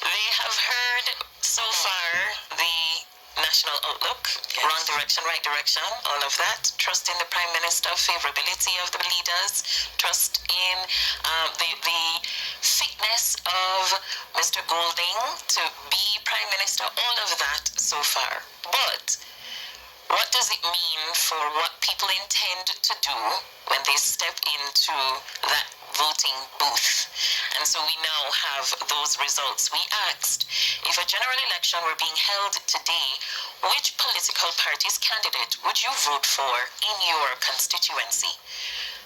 They have heard so far the national outlook, wrong direction, right direction, all of that. Trust in the Prime Minister, favorability of the leaders, trust in the fitness of Mr. Golding to be Prime Minister, all of that so far. But what does it mean for what people intend to do when they step into that voting booth? And so we now have those results. We asked, if a general election were being held today, which political party's candidate would you vote for in your constituency?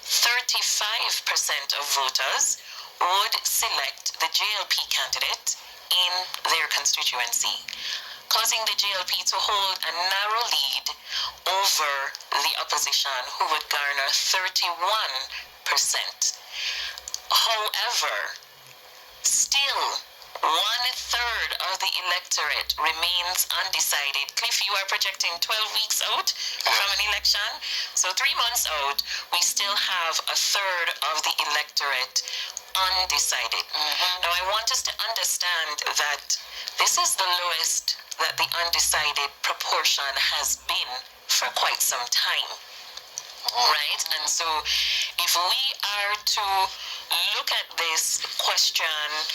35% of voters would select the JLP candidate in their constituency, causing the JLP to hold a narrow lead over the opposition, who would garner 31%. However, still 1/3 of the electorate remains undecided. Cliff, you are projecting 12 weeks out from an election. So 3 months out, we still have 1/3 of the electorate undecided. Now, I want us to understand that this is the lowest that the undecided proportion has been for quite some time, right? And so if we are to look at this question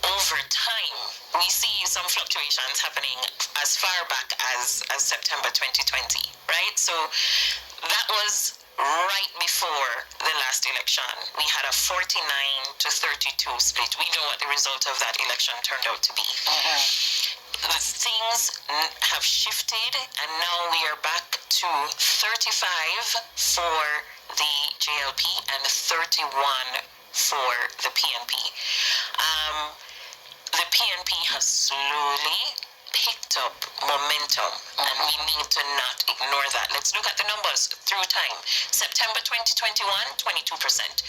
over time, we see some fluctuations happening as far back as September 2020, right? So that was right before the last election. We had a 49-32 split. We know what the result of that election turned out to be. Things have shifted, and now we are back to 35 for the JLP and 31 for the PNP. The PNP has slowly picked up momentum, and we need to not ignore that. Let's look at the numbers through time. September 2021, 22%.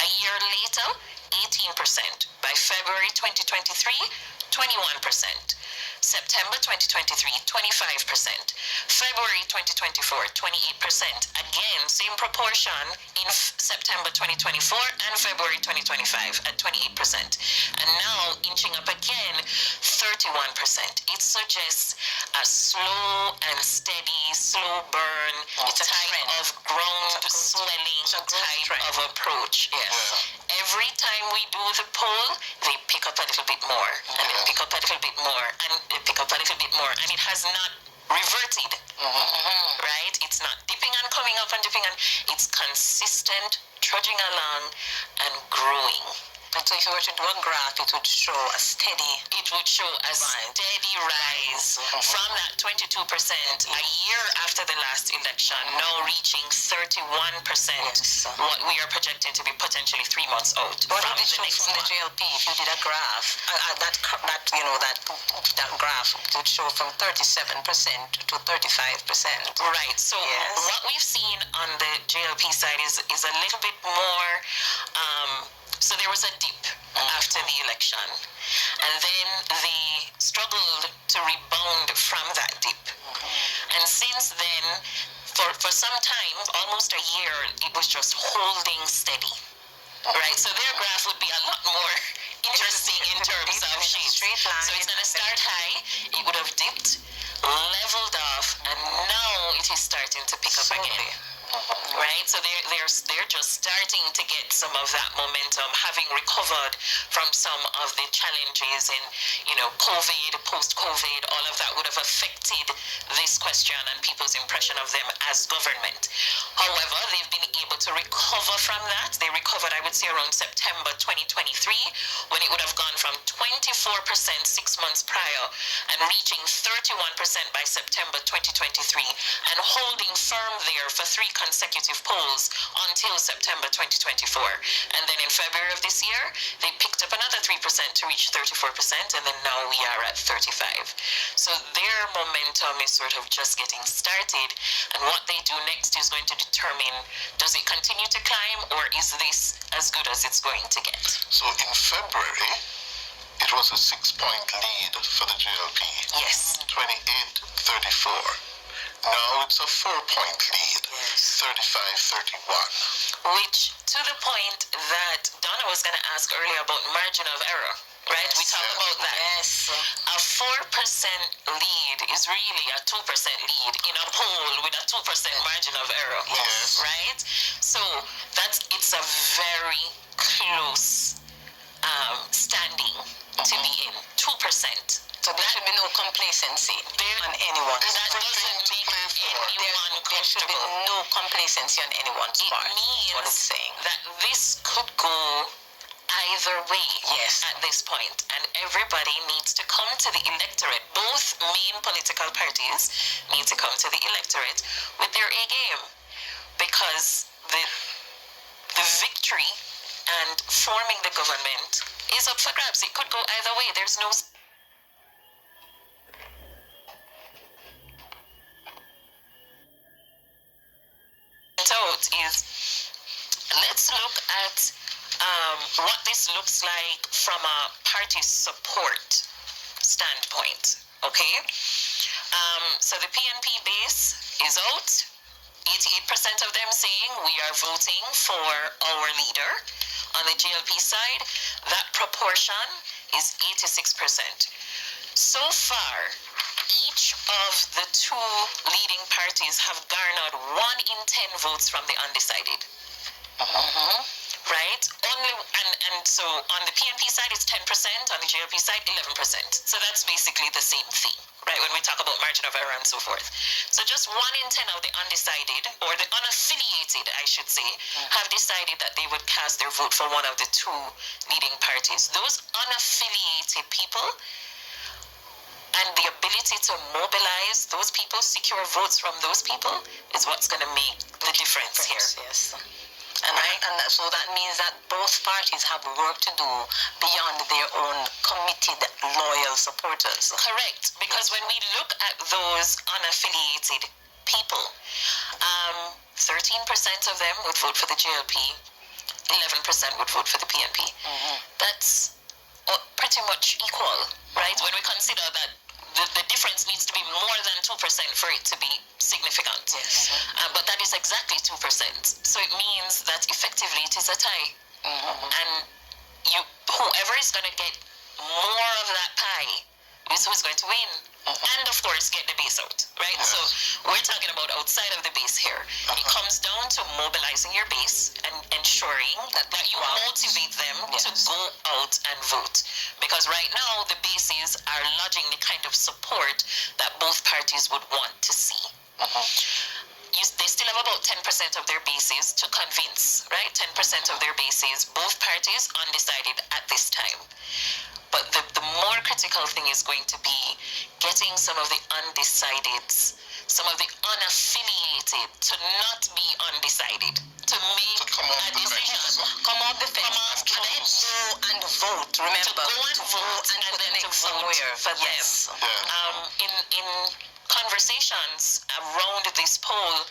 A year later, 18%. By February 2023, 21%. September 2023, 25%. February 2024, 28%. Again, same proportion in September 2024 and February 2025 at 28%. And now inching up again, 31%. It suggests a slow and steady, slow burn, type of ground swelling type of approach. Yes. Every time we do the poll, they pick up a little bit more, and they pick up a little bit more, and they pick up a little bit more, and it has not reverted, right? It's not dipping and coming up and dipping, and it's consistent, trudging along and growing. And so if you were to do a graph, it would show a steady... It would show a steady rise from that 22% a year after the last election, now reaching 31%, what we are projecting to be potentially 3 months out. What would it show from the JLP if you did a graph? That graph would show from 37% to 35%. Right, so what we've seen on the JLP side is a little bit more... So there was a dip after the election, and then they struggled to rebound from that dip. And since then, for some time, almost a year, it was just holding steady. Right? So their graph would be a lot more interesting in terms of shape. So it's going to start high, it would have dipped, leveled off, and now it is starting to pick up again. Right, so they're just starting to get some of that momentum, having recovered from some of the challenges in, COVID, post-COVID. All of that would have affected this question and people's impression of them as government. However, they've been able to recover from that. They recovered, I would say, around September 2023, when it would have gone from 24% 6 months prior and reaching 31% by September 2023, and holding firm there for 3 consecutive polls until September 2024. And then in February of this year, they picked up another 3% to reach 34%, and then now we are at 35. So their momentum is sort of just getting started, and what they do next is going to determine, does it continue to climb, or is this as good as it's going to get? So in February, it was a 6-point lead for the GLP. Yes. 28-34. Now it's a 4-point lead. 35-31. Which, to the point that Donna was going to ask earlier about margin of error, right? Yes. We talk about that. Yes. A 4% lead is really a 2% lead in a poll with a 2% margin of error. Yes. Right? So it's a very close standing to be in. 2%. So there should be no complacency on anyone. That doesn't make anyone There should be comfortable. no complacency on anyone's It part. That's what it's means saying. that this could go either way. Yes. At this point, and everybody needs to come to the electorate. Both main political parties need to come to the electorate with their A game, because the victory and forming the government is up for grabs. It could go either way. There's no out is, let's look at what this looks like from a party support standpoint. Okay, so the PNP base is out. 88% of them saying we are voting for our leader. On the GLP side, that proportion is 86%. So far, each of the two leading parties have garnered 1 in 10 votes from the undecided. Right? And so on the PNP side it's 10%, on the GLP side 11%. So that's basically the same thing, right? When we talk about margin of error and so forth. So just 1 in 10 of the undecided, or the unaffiliated, I should say, have decided that they would cast their vote for one of the two leading parties. Those unaffiliated people, and the ability to mobilize those people, secure votes from those people, is what's going to make the difference here. Yes. So that means that both parties have work to do beyond their own committed, loyal supporters. Correct, because when we look at those unaffiliated people, 13% of them would vote for the GLP, 11% would vote for the PNP. That's pretty much equal, right? When we consider that the difference needs to be more than 2% for it to be significant. Yes. But that is exactly 2%. So it means that effectively it is a tie. And whoever is going to get more of that pie is who's going to win. And of course get the base out, right? So we're talking about outside of the base here. It comes down to mobilizing your base and ensuring that you motivate them to go out and vote. Because right now the bases are lodging the kind of support that both parties would want to see. They still have about 10% of their bases to convince, right? 10% of their bases, both parties undecided at this time. But the more critical thing is going to be getting some of the undecideds, some of the unaffiliated to not be undecided, to make a decision. Come off the fence. Go and vote. Remember, to go and vote and then to vote for them. In conversations around this poll,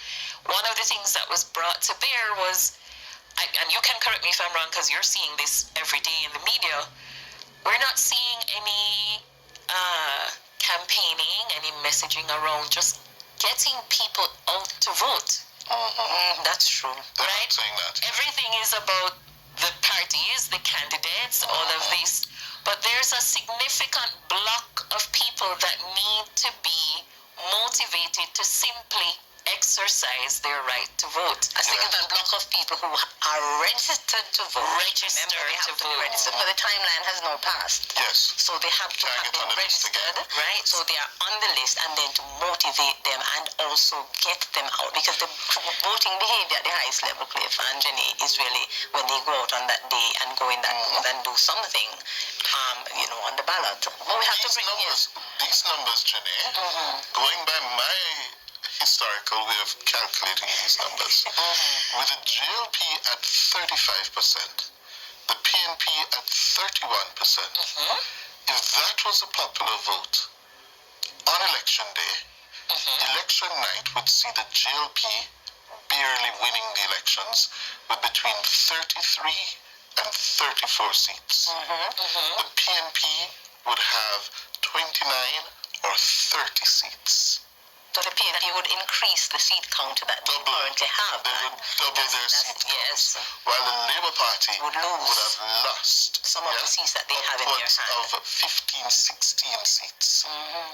one of the things that was brought to bear was, and you can correct me if I'm wrong because you're seeing this every day in the media, we're not seeing any campaigning, any messaging around just getting people out to vote. That's true. Right? Everything is about the parties, the candidates, all of this. But there's a significant block of people that need to be motivated to simply exercise their right to vote. A significant block of people who are registered to vote. Registered to vote. Registered, but the timeline has now passed. Yes. So they have to have been registered, right? So they are on the list, and then to motivate them and also get them out, because the voting behavior at the highest level, Cliff and Jenny, is really when they go out on that day and go in that booth and do something, on the ballot. But we have to bring these numbers, Jenny, going by my historical way of calculating these numbers, with the GLP at 35%, the PNP at 31%, if that was a popular vote on election day, election night would see the GLP barely winning the elections with between 33 and 34 seats. The PNP would have 29 or 30 seats. So the PNP would increase the seat count that they currently have. They would double their seat yes. count, while the Labour Party would have lost some of the seats that they have in their hand. of 15, 16 seats.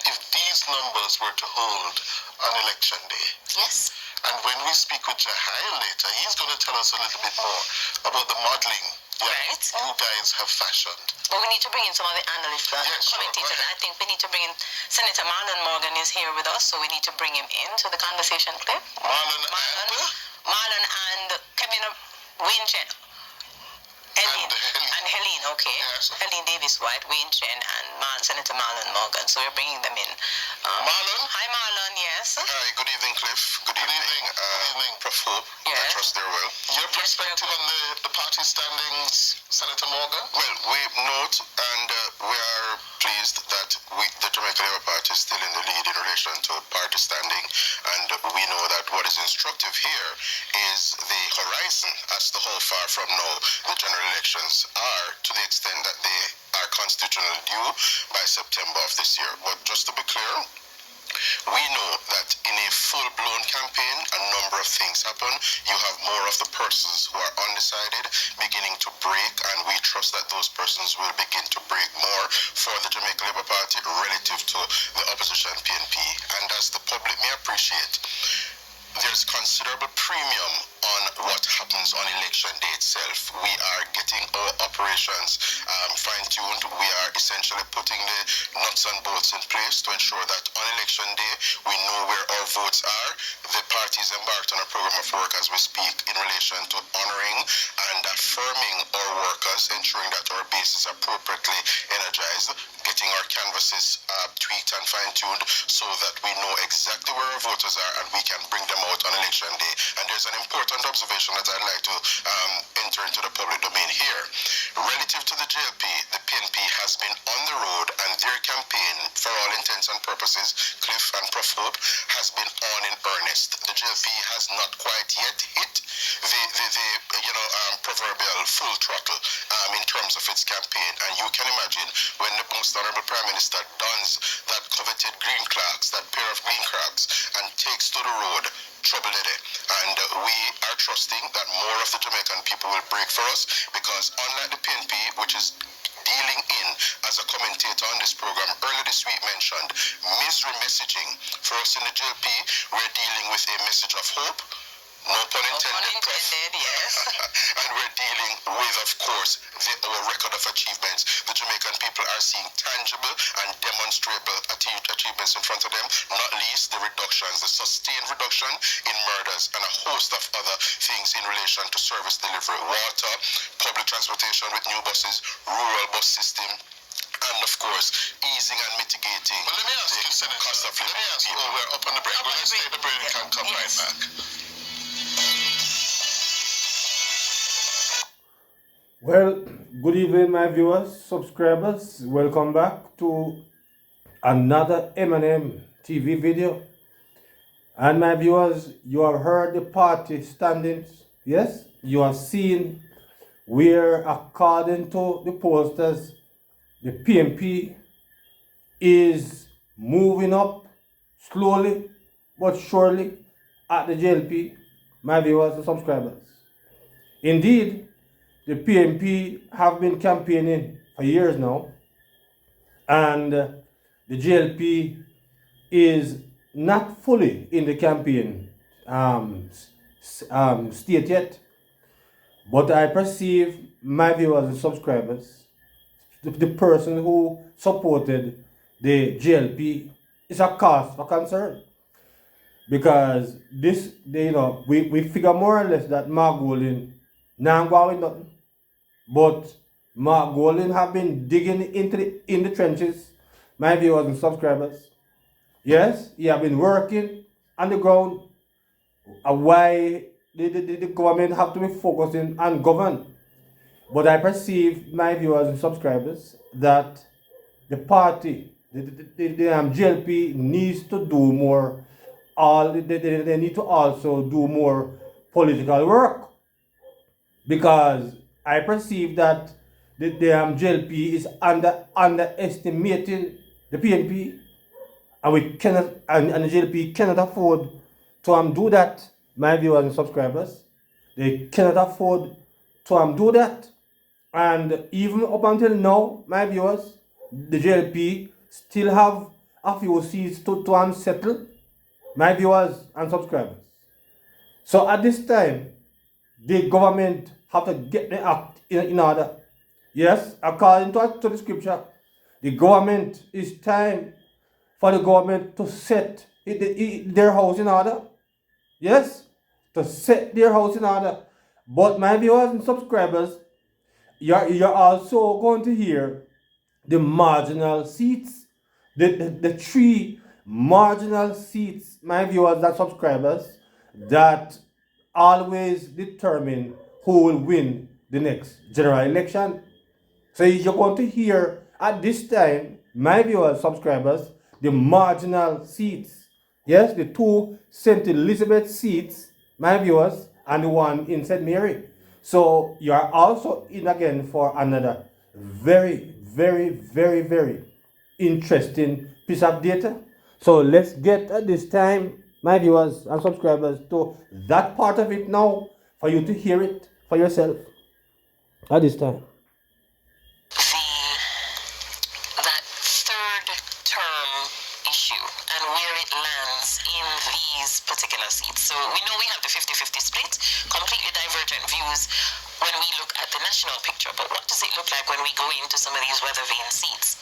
If these numbers were to hold on election day. Yes. And when we speak with Jahail later, he's going to tell us a little bit more about the modeling you guys have fashioned. But we need to bring in some of the analysts and commentators. Sure, I think we need to bring in Senator Marlon Morgan is here with us, so we need to bring him in to the conversation clip. Marlon and Kevin Wayne Chen. And Helene, okay. Yes. Helene Davis White, Wayne Chen, and Senator Marlon Morgan. So we're bringing them in. Marlon? Hi, Marlon, yes. Hi, good evening, Cliff. Good evening, Prof. Hope. Yeah. I trust they're well. Your perspective on the party standings, Senator Morgan? Well, we note and we are pleased that the Jamaica Labour Party is still in the lead in relation to party standing, and we know that what is instructive here is the horizon as to how far from now the general elections are, to the extent that they are constitutionally due by September of this year. But just to be clear, we know that in a full-blown campaign, a number of things happen. You have more of the persons who are undecided beginning to break, and we trust that those persons will begin to break more for the Jamaica Labour Party relative to the opposition PNP. And as the public may appreciate, there's considerable premium on what happens on election day itself. We are getting our operations fine-tuned. We are essentially putting the nuts and bolts in place to ensure that on election day we know where our votes are. The party is embarked on a program of work as we speak in relation to honoring and affirming our workers, ensuring that our base is appropriately energized, getting our canvases tweaked and fine-tuned so that we know exactly where our voters are and we can bring them out on election day. And there's an important observation that I'd like to enter into the public domain here. Relative to the JLP, the PNP has been on the road, and their campaign, for all intents and purposes, Cliff and Prof. Hope, has been on in earnest. The JLP has not quite yet hit the proverbial full throttle in terms of its campaign. And you can imagine when the most honorable Prime Minister dons that coveted green clerks, that pair of green clerks, and takes to the road, trouble it. And we are trusting that more of the Jamaican people will break for us, because unlike the PNP, which is dealing in as a commentator on this program earlier this week mentioned misery messaging, for us in the JLP, we're dealing with a message of hope. No pun intended, yes. And we're dealing with, of course, our record of achievements. The Jamaican people are seeing tangible and demonstrable achievements in front of them, not least the reductions, the sustained reduction in murders, and a host of other things in relation to service delivery, water, public transportation with new buses, rural bus system, and of course, easing and mitigating. But let me ask you, Senator, cost of living. Let me ask you, we're up on the break. We're going to stay the break and come right back. Well, good evening, my viewers, subscribers. Welcome back to another M&M TV video. And my viewers, you have heard the party standings. Yes, you have seen where, according to the pollsters, the PNP is moving up slowly but surely at the JLP, my viewers and subscribers. Indeed, the PNP have been campaigning for years now, and the JLP is not fully in the campaign state yet. But I perceive, my viewers and subscribers, the person who supported the JLP is a cause for concern. Because this, we figure more or less that Mark Golding not going nothing. But Mark Golding have been digging in the trenches, my viewers and subscribers. Yes, he have been working on the ground. Why the government have to be focusing on govern. But I perceive, my viewers and subscribers, that the party, the JLP needs to do more. They need to also do more political work, because I perceive that the JLP is underestimating the PNP, And we cannot, and the JLP cannot afford to do that, my viewers and subscribers. They cannot afford to do that. And even up until now, my viewers, the JLP still have a few seats to settle, my viewers and subscribers. So at this time, the government have to get the act in order. Yes, according to the scripture, the government, it's time for the government to set their house in order. Yes, to set their house in order. But my viewers and subscribers, you're also going to hear the marginal seats, the three marginal seats, my viewers and subscribers, that always determine who will win the next general election. So you're going to hear at this time, my viewers, subscribers, the marginal seats. Yes, the two St. Elizabeth seats, my viewers, and the one in St. Mary. So you are also in again for another very, very, very, very interesting piece of data. So let's get at this time, my viewers and subscribers, to that part of it now for you to hear it for yourself at this time. That third term issue and where it lands in these particular seats. So we know we have the 50-50 split, completely divergent views when we look at the national picture, but what does it look like when we go into some of these weather vane seats?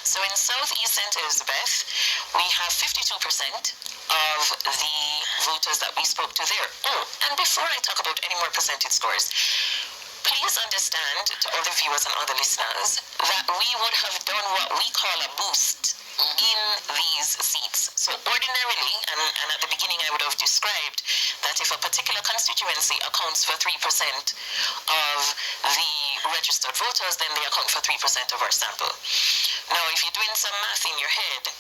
So in Southeast St. Elizabeth, we have 52% of the voters that we spoke to there. Oh, and before I talk about any more percentage scores, please understand, to all the viewers and all the listeners, that we would have done what we call a boost in these seats. So ordinarily, and at the beginning I would have described that if a particular constituency accounts for 3% of the registered voters, then they account for 3% of our sample. Now, if you're doing some math in your head,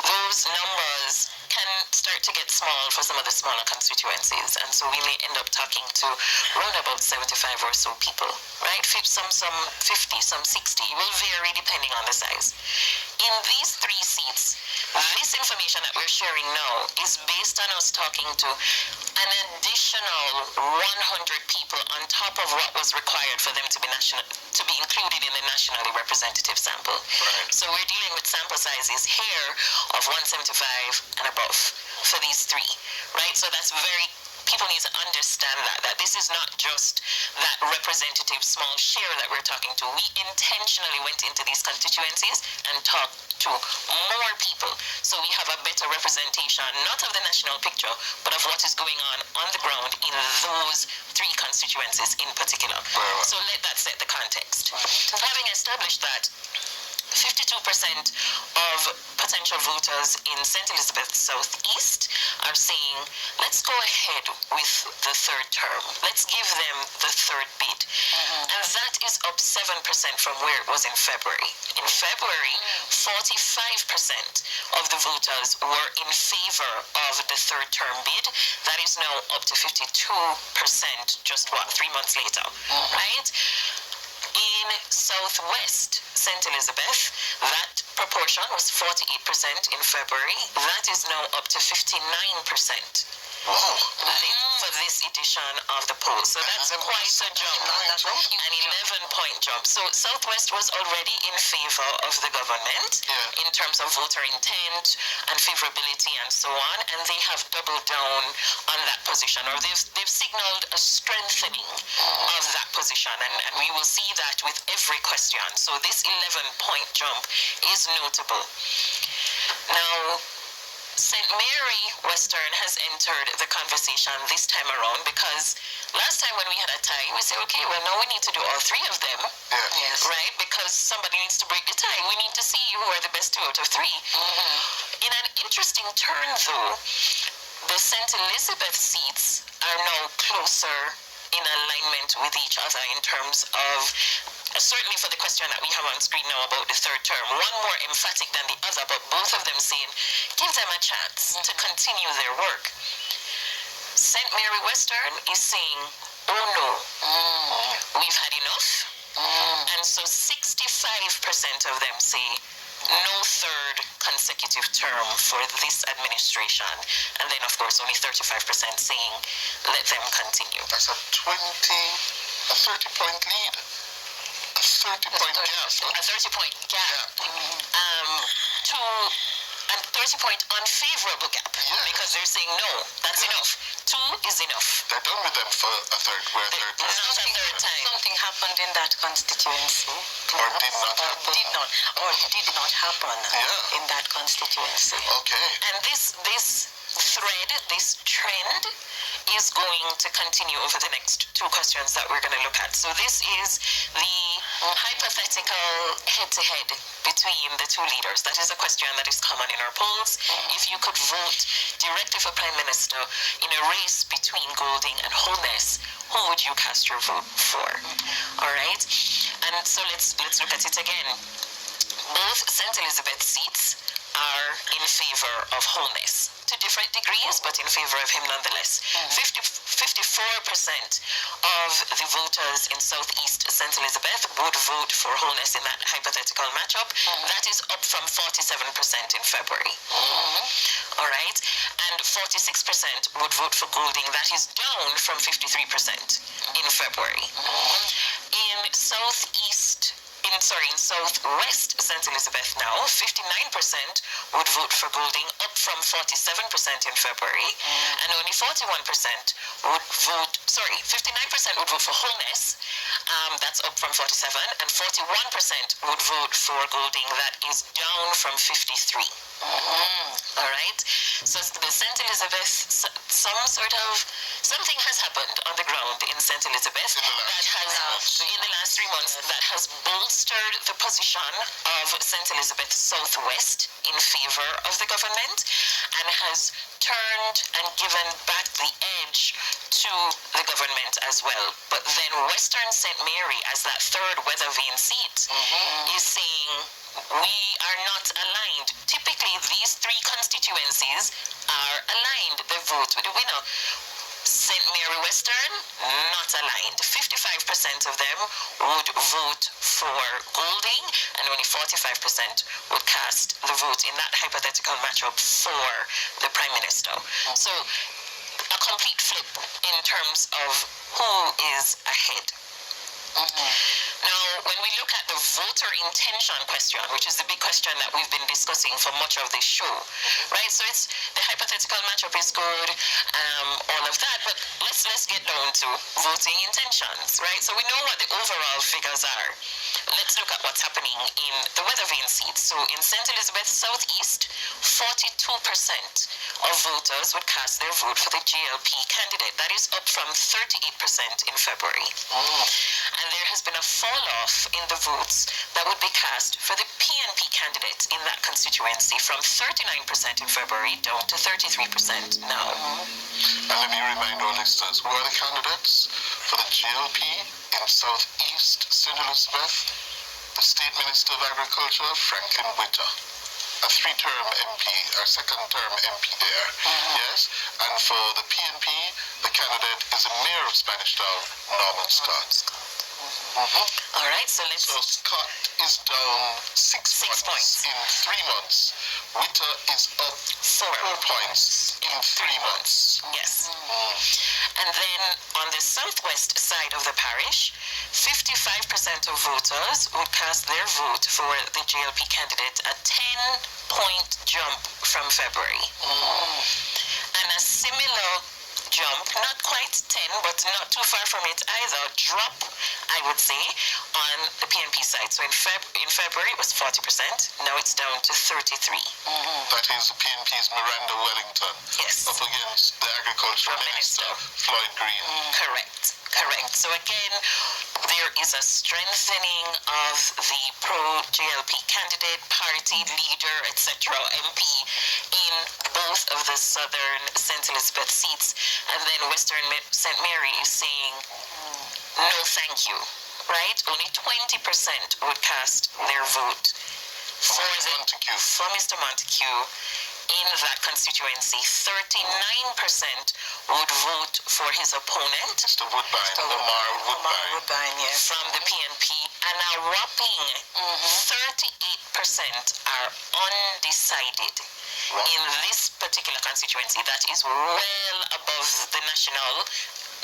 those numbers can start to get small for some of the smaller constituencies, and so we may end up talking to around about 75 or so people, right? Some 50, some 60. It will vary depending on the size. In these three seats, this information that we're sharing now is based on us talking to an additional 100 people on top of what was required for them to be included in the nationally representative sample. Right. So we're dealing with sample sizes here of 175 and above for these three, right? So that's people need to understand that this is not just that representative small share that we're talking to. We intentionally went into these constituencies and talked to more people, so we have a better representation, not of the national picture, but of what is going on the ground in those three constituencies in particular. So let that set the context. Having established that, 52% of potential voters in St. Elizabeth Southeast are saying, let's go ahead with the third term. Let's give them the third bid. And that is up 7% from where it was in February. In February, 45% of the voters were in favor of the third term bid. That is now up to 52%, just 3 months later, right? In Southwest St. Elizabeth, that proportion was 48% in February. That is now up to 59%. For this edition of the poll. So that's quite a jump, an 11-point jump. So Southwest was already in favor of the government in terms of voter intent and favorability and so on, and they have doubled down on that position, or they've signaled a strengthening of that position, and we will see that with every question. So this 11-point jump is notable. Now, St. Mary Western has entered the conversation this time around because last time when we had a tie, we said, okay, well, now we need to do all three of them, right? Because somebody needs to break the tie. We need to see who are the best 2 out of 3. In an interesting turn, though, the St. Elizabeth seats are now closer in alignment with each other in terms of, certainly for the question that we have on screen now about the third term, one more emphatic than the other, but both of them saying, give them a chance to continue their work. St. Mary Western is saying, oh no, we've had enough. And so 65% of them say, no third consecutive term for this administration. And then, of course, only 35% saying let them continue. That's a 30-point lead. A 30-point gap. A 30-point gap. To a 30-point unfavorable gap. Yes. Because they're saying no, that's enough. 2 is enough. They're done with them for a third. We're a third Not time. a third time. Something happened in that constituency. Or did not happen. Did not happen in that constituency. Okay. And this thread, this trend, is going to continue over the next 2 questions that we're going to look at. So this is the hypothetical head-to-head between the 2 leaders. That is a question that is common in our polls. If you could vote directly for Prime Minister in a race between Golding and Holness, who would you cast your vote for? All right? And so let's look at it again. Both St. Elizabeth seats are in favor of Holness to different degrees, but in favor of him nonetheless. 54% of the voters in Southeast St. Elizabeth would vote for Holness in that hypothetical matchup. That is up from 47% in February. All right, and 46% would vote for Golding. That is down from 53% in February. In Southwest St. Elizabeth now, 59% would vote for Golding, up from 47% in February, and only 59% would vote for Holness, that's up from 47, and 41% would vote for Golding, that is down from 53. All right, so the St. Elizabeth, something has happened on the ground in St. Elizabeth that has, in the last 3 months, that has bolstered the position of St. Elizabeth Southwest in favor of the government and has turned and given back the edge to the government as well. But then Western St. Mary, as that third weather vane seat, is saying we are not aligned. Typically, these 3 constituencies are aligned. They vote with the winner. St. Mary Western, not aligned. 55% of them would vote for Golding, and only 45% would cast the vote in that hypothetical matchup for the Prime Minister. So, a complete flip in terms of who is ahead. Now, when we look at the voter intention question, which is the big question that we've been discussing for much of this show, right? So it's the hypothetical matchup is good, all of that, but let's get down to voting intentions, right? So we know what the overall figures are. Let's look at what's happening in the weather vane seats. So in St. Elizabeth Southeast, 42% of voters would cast their vote for the GLP candidate. That is up from 38% in February. And there has been a fall off in the votes that would be cast for the PNP candidate in that constituency from 39% in February down to 33% now. And let me remind our listeners, who are the candidates for the GLP in Southeast St. Elizabeth? The State Minister of Agriculture, Franklin Witter. A 3-term MP, or 2nd-term MP there. Yes. And for the PNP, the candidate is the Mayor of Spanish Town, Norman Scott. All right, so Scott is down 6 points in 3 months. Witter is up 4 points in 3 months. Yes. And then on the southwest side of the parish, 55% of voters would cast their vote for the GLP candidate, a 10-point jump from February. And a similar jump, not quite 10, but not too far from it either, drop, I would say, on the PNP side. So in February it was 40%, now it's down to 33. That is the PNP's Miranda Wellington. Yes. Up against the Agriculture Minister, Floyd Green. Correct. So again, there is a strengthening of the pro-GLP candidate, party leader, etc., MP in both of the southern St. Elizabeth seats. And then Western St. Mary is saying, no thank you, right? Only 20% would cast their vote for Mr. Montague. In that constituency, 39% would vote for his opponent, Mr. Woodbine, Omar Woodbine, yes. from the PNP, and a whopping 38% are undecided in this particular constituency. That is well above the national,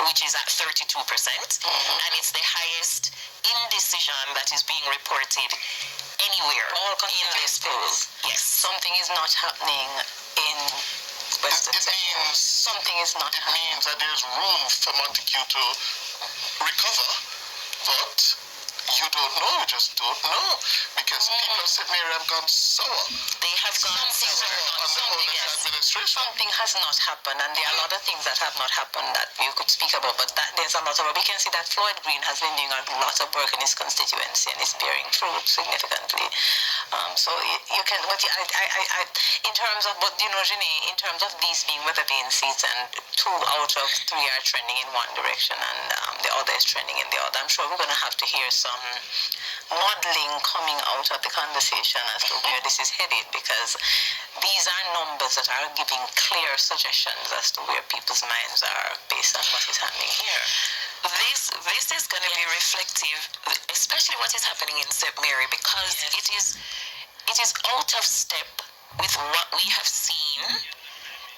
which is at 32%, and it's the highest indecision that is being reported anywhere in this poll. Yes. Something is not happening in Western It means something is not it means that there's room for Montague to recover, but you don't know, you just don't know. Because people of St. Mary have gone sour. They have gone sour On the whole administration. Something has not happened, and there are a lot of things that have not happened that you could speak about, but that there's a lot of, we can see that Floyd Green has been doing a lot of work in his constituency and is bearing fruit significantly. So you can, but in terms of, but you know, Jenny, in terms of these being weather vane seats, and 2 out of 3 are trending in one direction and the other is trending in the other, I'm sure we're going to have to hear some modeling coming out of the conversation as to where this is headed, because these are numbers that are giving clear suggestions as to where people's minds are based on what is happening here. This is going to be reflective, especially what is happening in St. Mary, because it is out of step with what we have seen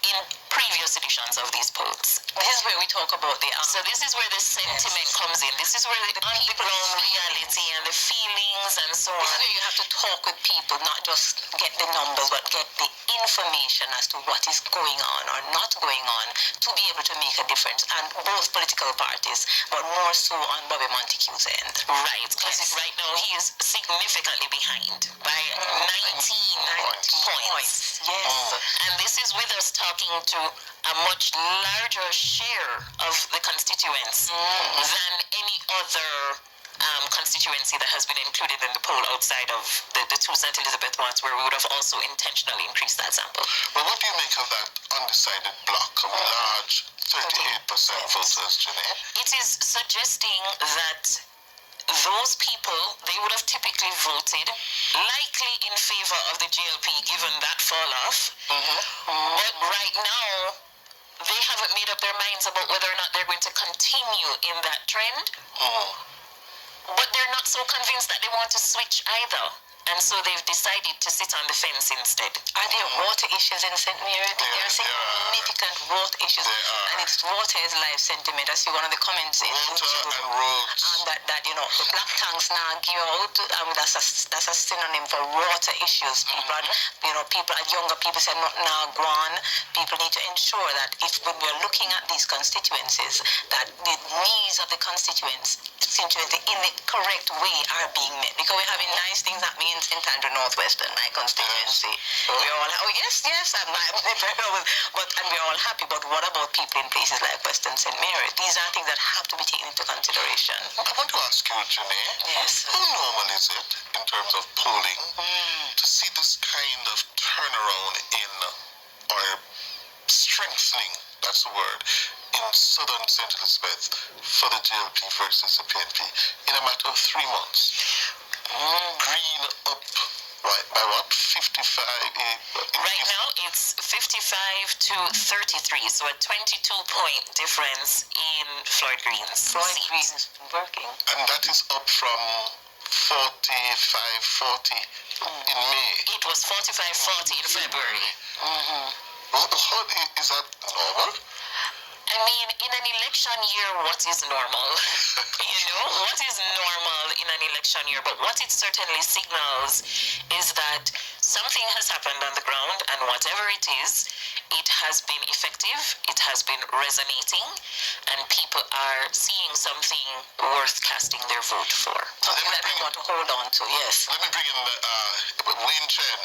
in previous editions of these polls. This is where we talk about the So this is where the sentiment comes in. This is where the on-the-ground reality and the feelings and so This is on. where you have to talk with people, not just get the numbers, but get the information as to what is going on or not going on to be able to make a difference. And both political parties, but more so on Bobby Montague's end. Right, because right now he is significantly behind by 19 points. Yes. And this is with us talking to a much larger share of the constituents than any other constituency that has been included in the poll outside of the 2 St. Elizabeth ones, where we would have also intentionally increased that sample. Well, what do you make of that undecided block of large 38% voters, Jenny? It is suggesting that those people, they would have typically voted likely in favor of the GLP given that fall off. But right now, they haven't made up their minds about whether or not they're going to continue in that trend. But they're not so convinced that they want to switch either. And so they've decided to sit on the fence instead. Are there water issues in St. Mary? There are significant water issues. And it's water is life sentiment. I see one of the comments in Water and roads. that you know, the black tanks now give out, that's a synonym for water issues. People, people, younger people say not now go on. People need to ensure that if when we're looking at these constituencies, that the needs of the constituents in the correct way are being met. Because we're having nice things happening in St. Andrew Northwestern, my constituency. We're all, and we're all happy. But what about people in places like Western St. Mary? These are things that have to be taken into consideration. I want to ask you, Jenny, Yes. how normal is it in terms of polling to see this kind of turnaround in, or strengthening, that's the word, in southern St. Elizabeth for the GLP versus the PNP in a matter of 3 months? Green up, right, by what? 55? Right now, it's 55 to 33, so a 22-point difference in Floyd Green's Floyd seat. Green's working. And that is up from 45-40 in May. It was 45-40 in February. How is that normal? I mean, in an election year, what is normal? What is normal in an election year? But what it certainly signals is that something has happened on the ground, and whatever it is, it has been effective, it has been resonating, and people are seeing something worth casting their vote for. Something that we want to hold on to, yes. Let me bring in Wayne Chen,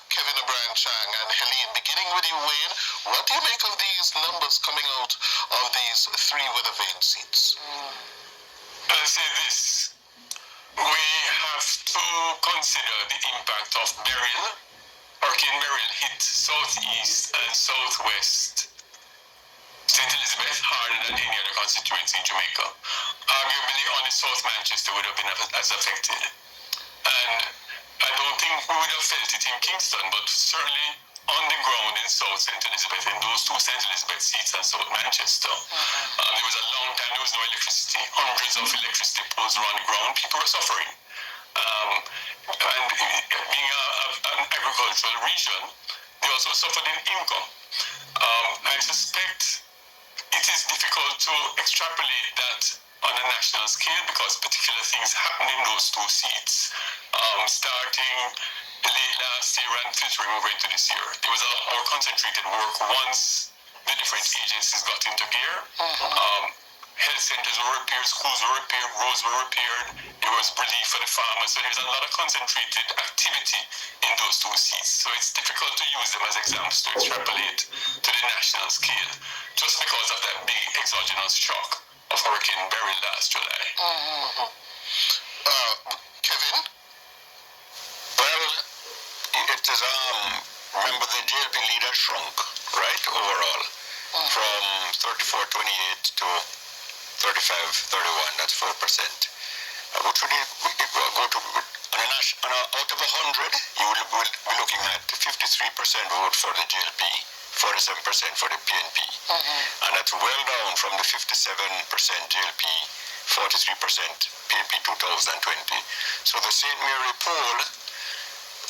Kevin O'Brien Chang, and Helene. Beginning with you, Wayne, what do you make of these numbers coming out of these 3 weather vane seats? I'll say this. We have to consider the impact of Beryl. Hurricane Beryl hit southeast and southwest St. Elizabeth harder than any other constituency in Jamaica. Arguably only South Manchester would have been as affected. And I don't think we would have felt it in Kingston, but certainly on the ground in South St. Elizabeth, in those two St. Elizabeth seats and South Manchester. There was a long time there was no electricity, hundreds of electricity poles around the ground, people were suffering. And being an agricultural region, they also suffered in income. I suspect it is difficult to extrapolate that on a national scale because particular things happen in those two seats. Starting late last year and filtering over into this year, there was a lot more concentrated work once the different agencies got into gear. Health centers were repaired, schools were repaired, roads were repaired. There was relief for the farmers. So there's a lot of concentrated activity in those two seats. So it's difficult to use them as examples to extrapolate to the national scale just because of that big exogenous shock of Hurricane Beryl last July. Kevin? Well, it is, remember the JLP leader shrunk, right, overall, from 34.28 to 35.31, that's 4%. Which would go to, out of 100, you will be looking at 53% vote for the JLP, 47% for the PNP. And that's well down from the 57% JLP, 43% PNP 2020. So the St. Mary poll,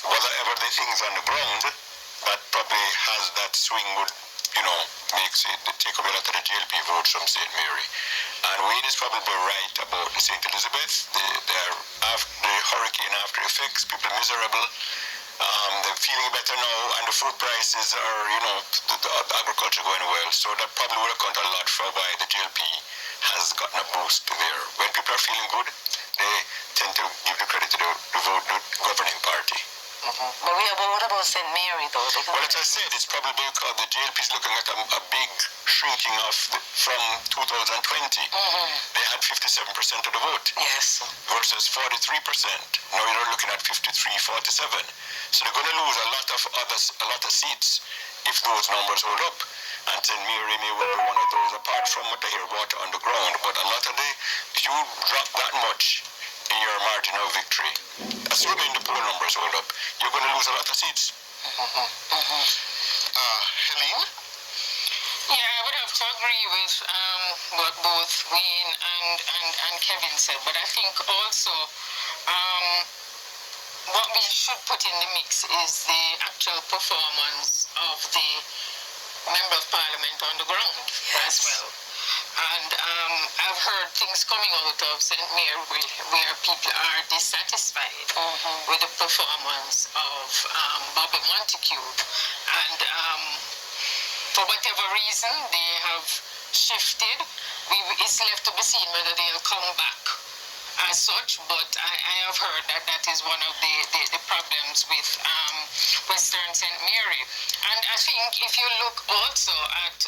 whatever the things on the ground, that probably has that swing would, makes it take away a lot of the JLP votes from St. Mary. And Wayne is probably right about the St. Elizabeth. They're after the hurricane after effects, people are miserable. They're feeling better now, and the food prices are, the agriculture going well. So that probably will account a lot for why the JLP has gotten a boost there. When people are feeling good, they tend to give the credit to the governing party. But what about St. Mary, though? Well, as I said, it's probably because the JLP is looking at a big shrinking from 2020. They had 57% of the vote. Yes. Versus 43%. Now you're looking at 53-47. So they're going to lose a lot of seats if those numbers hold up. And St. Mary may well be one of those, apart from what they hear water on the ground. But a lot of if you drop that much in your margin of victory, assuming the poll numbers hold up, you're going to lose a lot of seats. Helene? Yeah, I would have to agree with what both Wayne and Kevin said, but I think also what we should put in the mix is the actual performance of the Member of Parliament on the ground as well. And I've heard things coming out of St. Mary where people are dissatisfied with the performance of Bobby Montague. And for whatever reason, they have shifted. It's left to be seen whether they'll come back as such, but I have heard that is one of the problems with Western St. Mary. And I think if you look also at,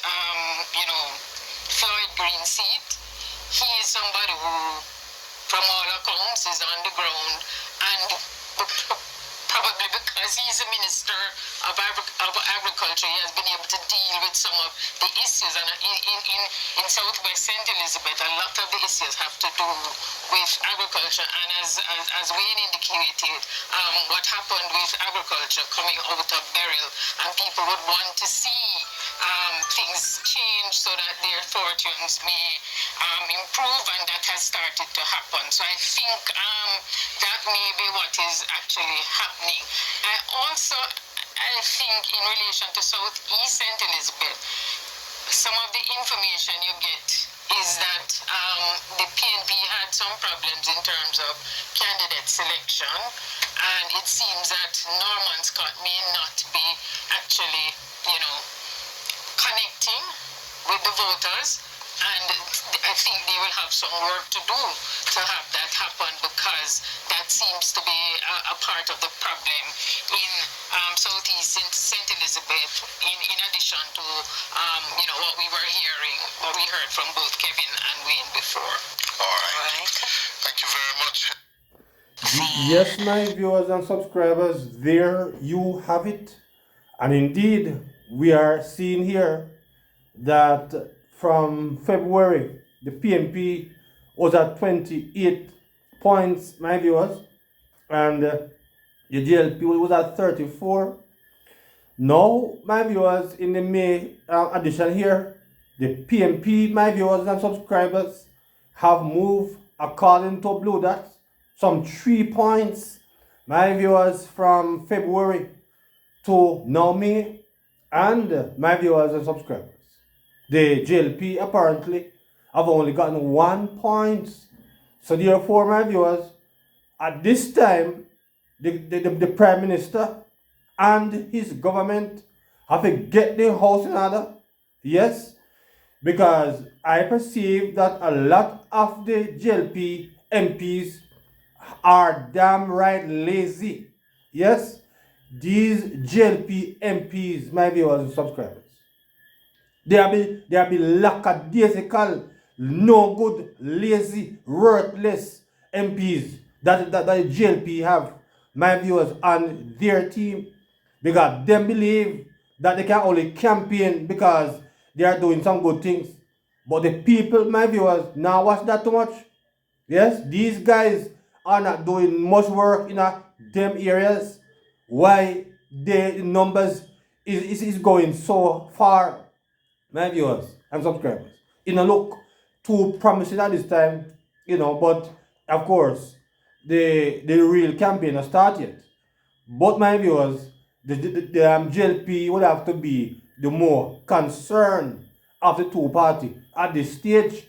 Floyd Green's seat, he is somebody who, from all accounts, is on the ground, and probably because he's a minister of agriculture, he has been able to deal with some of the issues. And in Southwest St. Elizabeth, a lot of the issues have to do with agriculture. And as Wayne indicated, what happened with agriculture coming out of Beryl, and people would want to see things change so that their fortunes may improve, and that has started to happen. So I think that may be what is actually happening. I think in relation to Southeast St. Elizabeth, some of the information you get is that the PNP had some problems in terms of candidate selection, and it seems that Norman Scott may not be actually, connecting with the voters, and I think they will have some work to do to have that happen, because that seems to be a part of the problem in Southeast St. Elizabeth, in addition to what we were hearing, what we heard from both Kevin and Wayne before. All right. Thank you very much. Yes, my viewers and subscribers, there you have it. And indeed, we are seeing here that from February, the PNP was at 28 points, my viewers, and the JLP was at 34. Now, my viewers, in the May edition here, the PMP, my viewers and subscribers, have moved according to Blue Dot some 3 points, my viewers, from February to now May, and my viewers and subscribers. The JLP apparently have only gotten 1 point. So therefore, my viewers, at this time, the Prime Minister and his government have to get the house in order. Yes, because I perceive that a lot of the JLP MPs are damn right lazy. Yes, these JLP MPs, my viewers and subscribers, they have been lackadaisical, no good, lazy, worthless MPs that the JLP have, my viewers, on their team, because them believe that they can only campaign because they are doing some good things. But the people, my viewers, now watch that too much. Yes, these guys are not doing much work in them areas. Why the numbers is going so far, my viewers and subscribers. Look too promising at this time, but of course, the real campaign has started. But my viewers, the JLP would have to be the more concerned of the two party at this stage,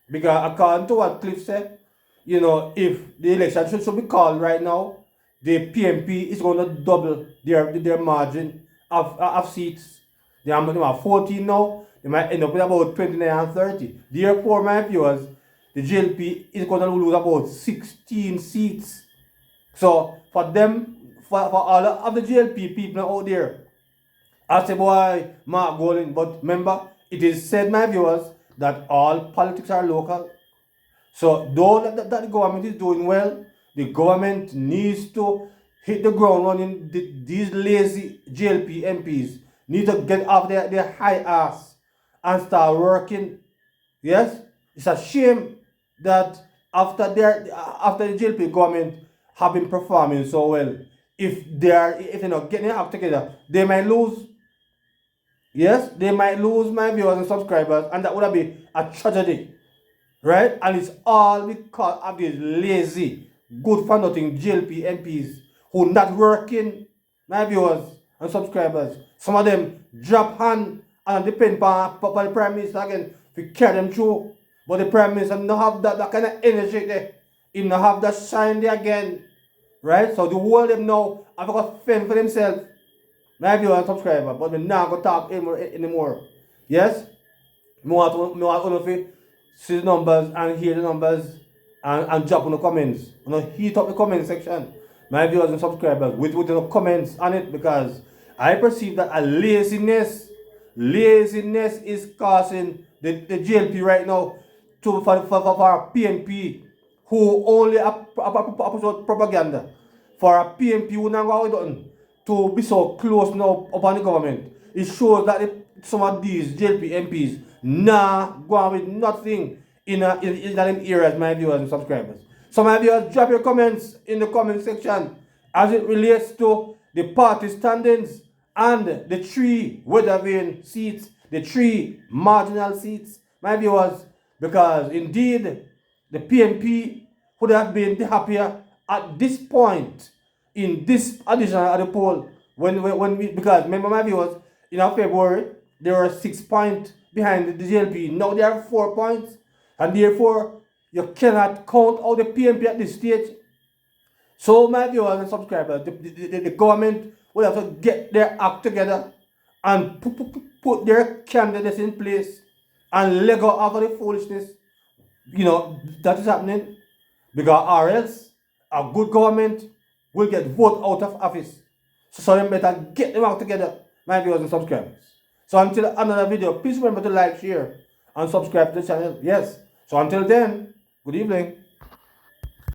because according to what Cliff said, if the election should be called right now, the PMP is going to double their margin of seats. They are 14 now. They might end up with about 29 and 30. Therefore, my viewers, the JLP is going to lose about 16 seats. So for them, for all of the JLP people out there, I say, boy, Mark Golden. But remember, it is said, my viewers, that all politics are local. So though that the government is doing well, the government needs to hit the ground running. These lazy JLP MPs need to get off their high ass and start working. Yes, it's a shame that after the JLP government have been performing so well, if they're not getting it up together, they might lose. Yes, they might lose, my viewers and subscribers, and that would be a tragedy, right? And it's all because of these lazy, good for nothing JLP MPs who not working, my viewers and subscribers. Some of them drop hand and depend on the Prime Minister again to carry them through. But the Prime Minister don't have that kind of energy there. He don't have that shine there again. Right? So the whole of them now have got to fend for themselves. My viewers and subscribers. But we're not going to talk anymore. Yes? I want to see the numbers and hear the numbers and drop in the comments. Heat up the comment section, my viewers and subscribers, with the comments on it, because I perceive that a laziness is causing the JLP right now for a PNP who only appreciate propaganda, for a PNP who not going to be so close now upon the government. It shows that some of these JLP MPs going with nothing in them areas, my viewers and subscribers. So my viewers, drop your comments in the comment section as it relates to the party standings and the 3 weather vane seats, the 3 marginal seats, my viewers, because indeed the PNP would have been happier at this point in this edition of the poll because remember, my viewers, in February they were 6 points behind the JLP. Now they are 4 points, and therefore you cannot count out the PNP at this stage. So my viewers and subscribers, the government will have to get their act together and put their candidates in place and let go of the foolishness that is happening, because or else a good government will get voted out of office. So they better get them out together, my viewers and subscribers. So until another video, please remember to like, share, and subscribe to the channel. Yes. So until then, good evening.